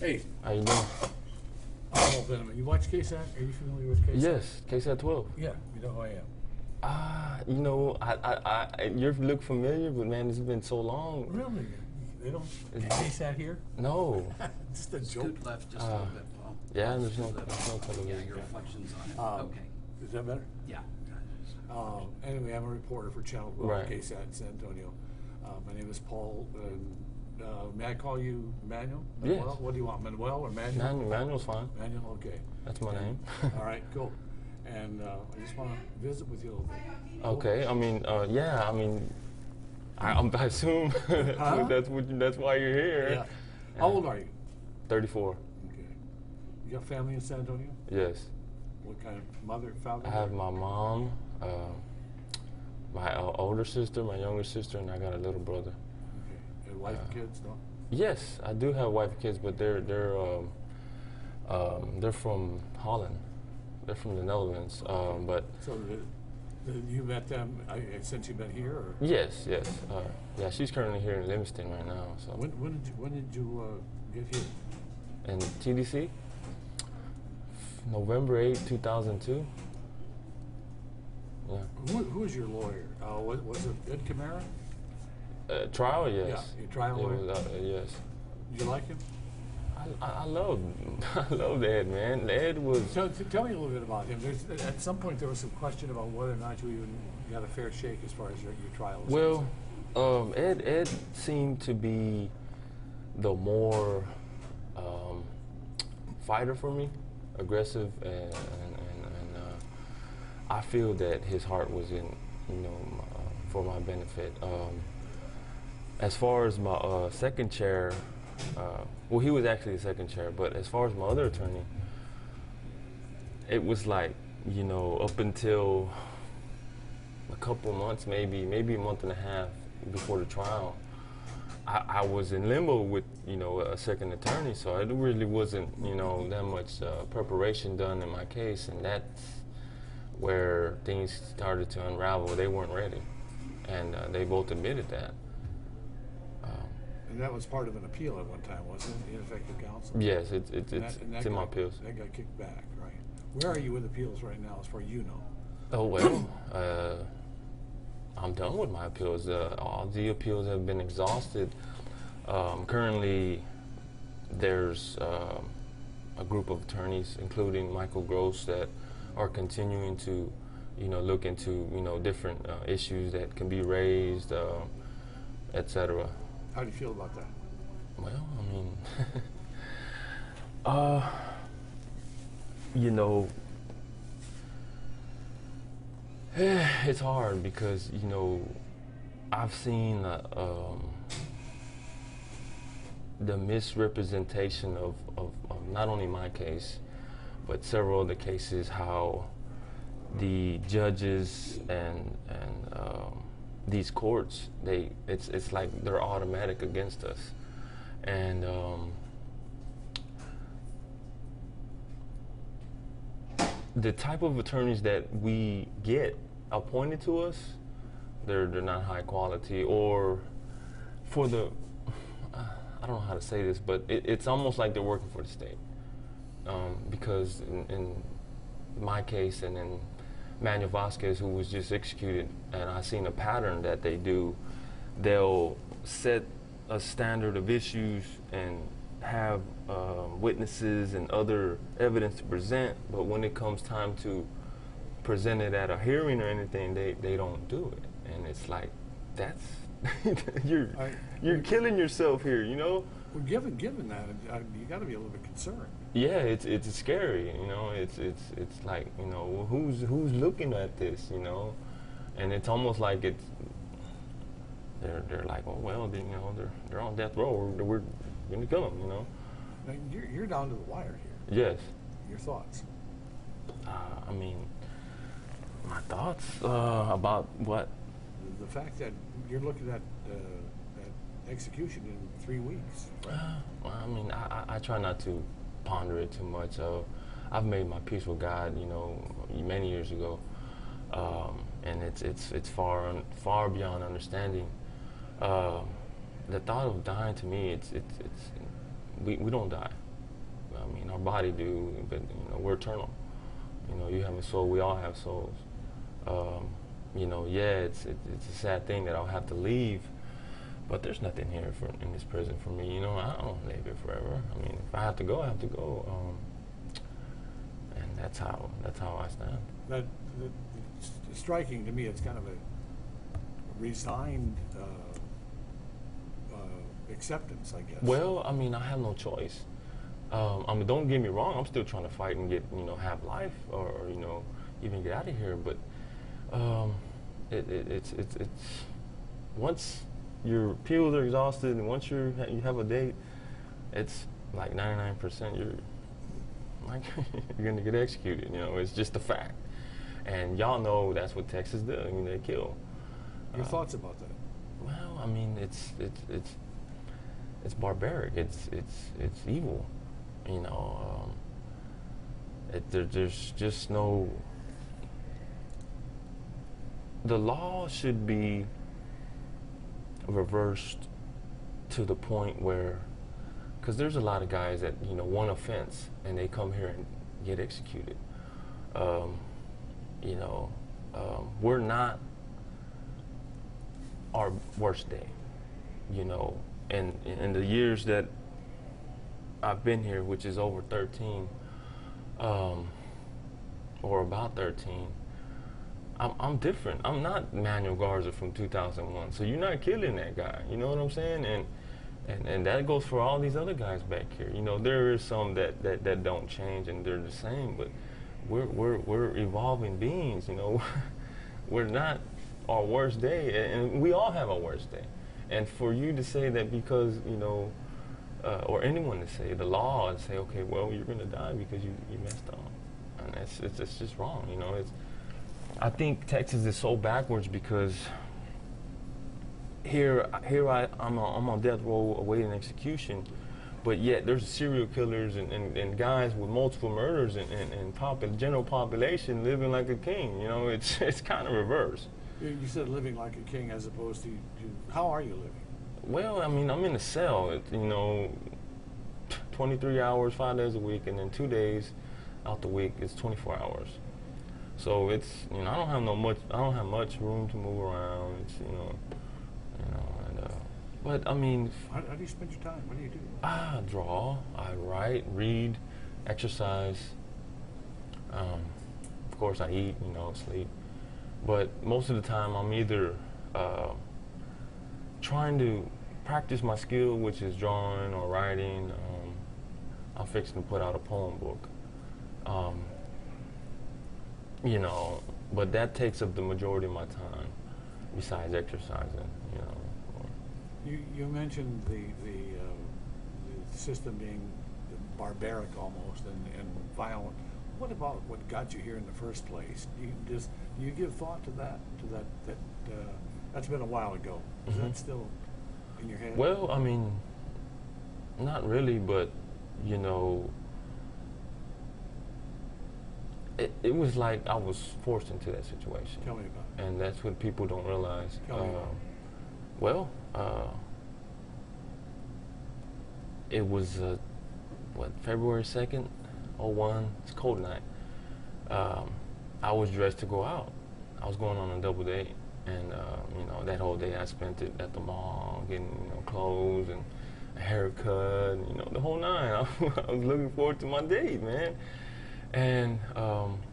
Hey, How you doing? Paul Veneman. You watch KSAT? Are you familiar with KSAT? Yes, KSAT 12. Yeah, you know who I am. You know, you look familiar, but man, it's been so long. Really? They don't get KSAT here? No. Just a joke. Scoot left just a little bit, Paul. Yeah, there's no Yeah, television. your reflections on it. Okay. Is that better? Yeah. Anyway, I'm a reporter for Channel 12 Right. KSAT in San Antonio. My name is Paul. May I call you Manuel? Yes. Manuel? What do you want, Manuel or Manuel? Manuel's fine. Manuel, okay. That's my name. All right, cool. And I just want to visit with you a little bit. Okay. I mean, yeah. I mean, I assume Huh? that's why you're here. Yeah. How old are you? 34. Okay. You got family in San Antonio? Yes. What kind of mother, father? I have my mom, my older sister, my younger sister, and I got a little brother. Okay. And wife and kids, no? Yes, I do have wife and kids, but they're from Holland. They're from the Netherlands. But So you met them since you've been here, or yes. Yeah, she's currently here in Livingston right now. So when did you get here? in TDC, November 8, 2002. Yeah. Who is your lawyer? Was it Ed Camara? Trial, yes. Yeah, your trial It lawyer. was, yes. Did you like him? I love Ed, man. Ed was. So tell me a little bit about him. At some point there was some question about whether or not you even got a fair shake as far as your trial was Well, Ed seemed to be the more fighter for me, aggressive, and I feel that his heart was in, for my benefit. As far as my second chair, well, he was actually the second chair, but as far as my other attorney, it was like, up until a couple months, maybe a month and a half before the trial, I was in limbo with, a second attorney, so it really wasn't, that much preparation done in my case, and that's where things started to unravel. They weren't ready, and they both admitted that. And that was part of an appeal at one time, wasn't it? Ineffective counsel? Yes, it's in my appeals. That got kicked back, right? Where are you with appeals right now, as far as you know? Oh, well, I'm done with my appeals. All the appeals have been exhausted. Currently, there's a group of attorneys, including Michael Gross, that are continuing to, look into, different issues that can be raised, etc. How do you feel about that? Well, I mean, it's hard because, I've seen the misrepresentation of not only my case, but several other cases, how the judges and these courts, it's like they're automatic against us, and the type of attorneys that we get appointed to us, they're not high quality, or for the I don't know how to say this, but it's almost like they're working for the state, because in my case and in Manuel Vasquez, who was just executed, and I've seen a pattern that they do. They'll set a standard of issues and have witnesses and other evidence to present, but when it comes time to present it at a hearing or anything, they don't do it. And it's like, that's, you're killing yourself here, Well, given that, you got to be a little bit concerned. Yeah, it's scary, it's like, who's looking at this, and it's almost like they're like, oh well, they're on death row, we're gonna kill them, Now, you're down to the wire here. Yes. Your thoughts? I mean, my thoughts about what? The fact that you're looking at that execution in 3 weeks. Right? Well, I mean, I try not to ponder it too much. I've made my peace with God, many years ago, and it's far beyond understanding. The thought of dying, to me, we don't die. I mean, our body do, but we're eternal. You have a soul. We all have souls. Yeah, it's a sad thing that I'll have to leave, but there's nothing here in this prison for me. I don't live here forever. I mean, if I have to go, I have to go. And that's how I stand. It's striking to me. It's kind of a resigned acceptance, I guess. Well, I mean, I have no choice. Don't get me wrong. I'm still trying to fight and get, have life, or even get out of here. But it's once your pills are exhausted, and once you have a date, it's like 99% you're gonna get executed. It's just a fact. And y'all know that's what Texas does. I mean, they kill. Your thoughts about that? Well, I mean, it's barbaric. It's evil. There's just no. The law should be reversed to the point where, because there's a lot of guys that one offense and they come here and get executed. We're not our worst day. And in the years that I've been here, which is over 13, or about 13, I'm different. I'm not Manuel Garza from 2001. So you're not killing that guy. You know what I'm saying? And that goes for all these other guys back here. There is some that don't change and they're the same, but we're evolving beings. We're not our worst day, and we all have our worst day. And for you to say that because or anyone to say the law and say, okay, well, you're gonna die because you messed up, and it's just wrong. I think Texas is so backwards because here I'm on death row awaiting execution, but yet there's serial killers and guys with multiple murders and general population living like a king. It's kind of reverse. You said living like a king as opposed to how are you living? Well, I mean, I'm in a cell, 23 hours, 5 days a week, and then 2 days out the week is 24 hours. So it's, I don't have much room to move around. It's, but I mean. How do you spend your time? What do you do? I draw, I write, read, exercise. Of course, I eat, sleep. But most of the time, I'm either trying to practice my skill, which is drawing or writing. I'm fixing to put out a poem book. But that takes up the majority of my time, besides exercising. You mentioned the system being barbaric almost and violent. What about what got you here in the first place? Do you give thought to that? That's been a while ago. Is that still in your head? Well, I mean, not really, but it was like I was forced into that situation. Tell me about it. And that's what people don't realize. Tell me about it. Well, it was February 2nd, 01. It's a cold night. I was dressed to go out. I was going on a double date, and that whole day I spent it at the mall, getting clothes and a haircut, and, the whole nine. I was looking forward to my date, man. And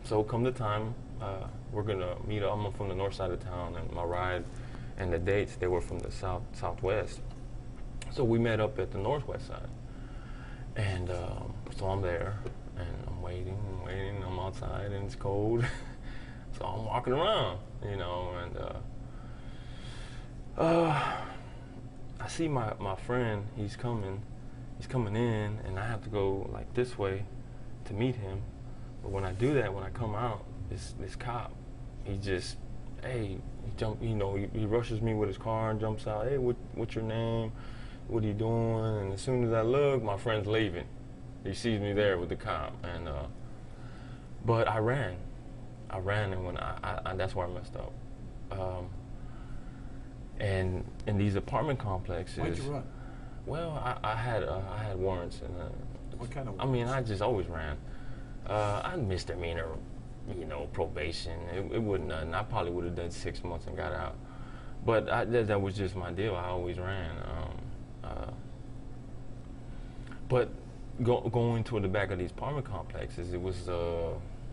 so come the time, we're gonna meet up. I'm from the north side of town, and my ride and the dates, they were from the southwest. So we met up at the northwest side. And so I'm there, and I'm waiting, I'm outside, and it's cold. So I'm walking around, and I see my friend, he's coming in, and I have to go like this way to meet him. But when I do that, when I come out, this cop, he just, hey, he rushes me with his car and jumps out. Hey, what's your name? What are you doing? And as soon as I look, my friend's leaving. He sees me there with the cop, and but I ran, and when I that's where I messed up. And in these apartment complexes. Why'd you run? Well, I had warrants, What kind of I mean, words? I just always ran. I misdemeanor, probation. It wasn't nothing. I probably would have done 6 months and got out. But that was just my deal. I always ran. But going toward the back of these apartment complexes, it was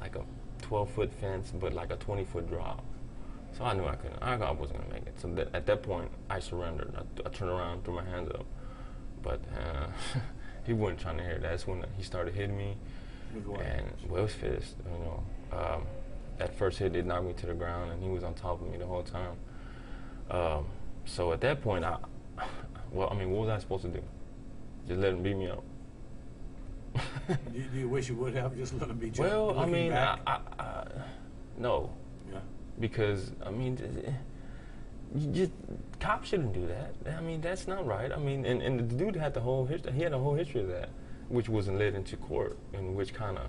like a 12-foot fence, but like a 20-foot drop. So I knew I couldn't. I wasn't gonna make it. So at that point, I surrendered. I turned around, threw my hands up, but he wasn't trying to hear that. That's when he started hitting me, With what? and well, his fist. That first hit did knock me to the ground, and he was on top of me the whole time. So at that point, what was I supposed to do? Just let him beat me up? Do you wish you would have just let him be gentle? Well, I Looking mean, back? no, Yeah. because cops shouldn't do that. I mean, that's not right. I mean, and the dude had the whole history. He had a whole history of that, which wasn't led into court, and which kind of,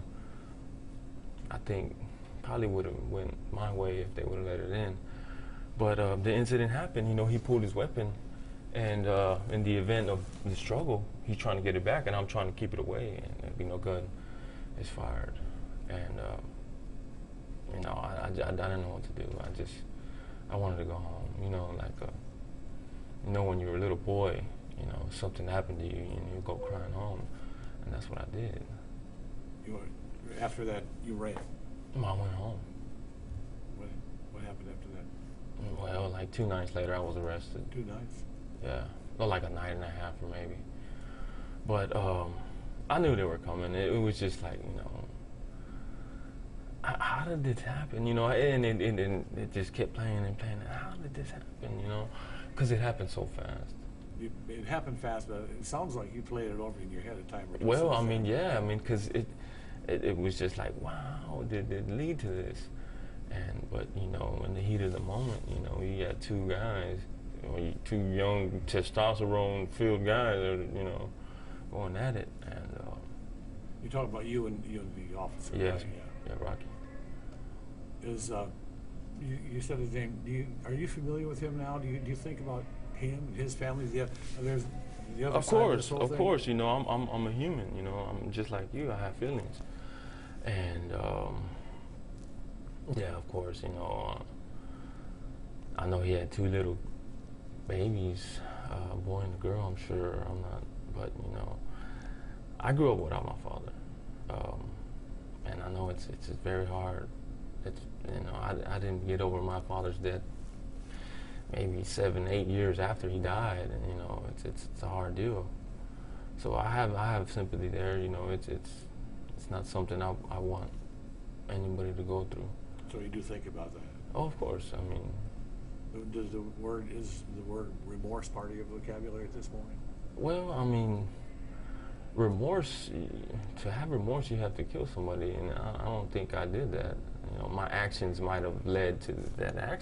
I think, probably would have went my way if they would have let it in. But the incident happened. He pulled his weapon, and in the event of the struggle, he's trying to get it back, and I'm trying to keep it away, and gun is fired, and I didn't know what to do. I wanted to go home. When you're a little boy, something happened to you, and you go crying home, and that's what I did. After that, you ran. I went home. What happened after that? Well, like 2 nights later, I was arrested. 2 nights? Yeah, or like a night and a half, or maybe. But I knew they were coming. It was just like, how did this happen? And it just kept playing and playing. How did this happen? Because it happened so fast. It happened fast, but it sounds like you played it over in your head a time or two. Well, I mean, yeah, because it was just like, wow, did it lead to this? But in the heat of the moment, you got 2 guys, 2 young testosterone-filled guys that are, going at it, and You talk about you and the officer. yeah, right? yeah, Rocky. Is you said his name? Are you familiar with him now? Do you think about him, his family? There's the other Of side course, this whole of thing? course. I'm a human. I'm just like you. I have feelings, and yeah, of course. I know he had 2 little babies, a boy and a girl. I'm sure. I'm not, but I grew up without my father, and I know it's very hard. I didn't get over my father's death maybe 7, 8 years after he died, and it's a hard deal. So I have sympathy there. It's not something I want anybody to go through. So you do think about that. Oh, of course. I mean, Is the word remorse part of your vocabulary at this point? well, I mean, remorse. To have remorse, you have to kill somebody, and I don't think I did that. My actions might have led to that action.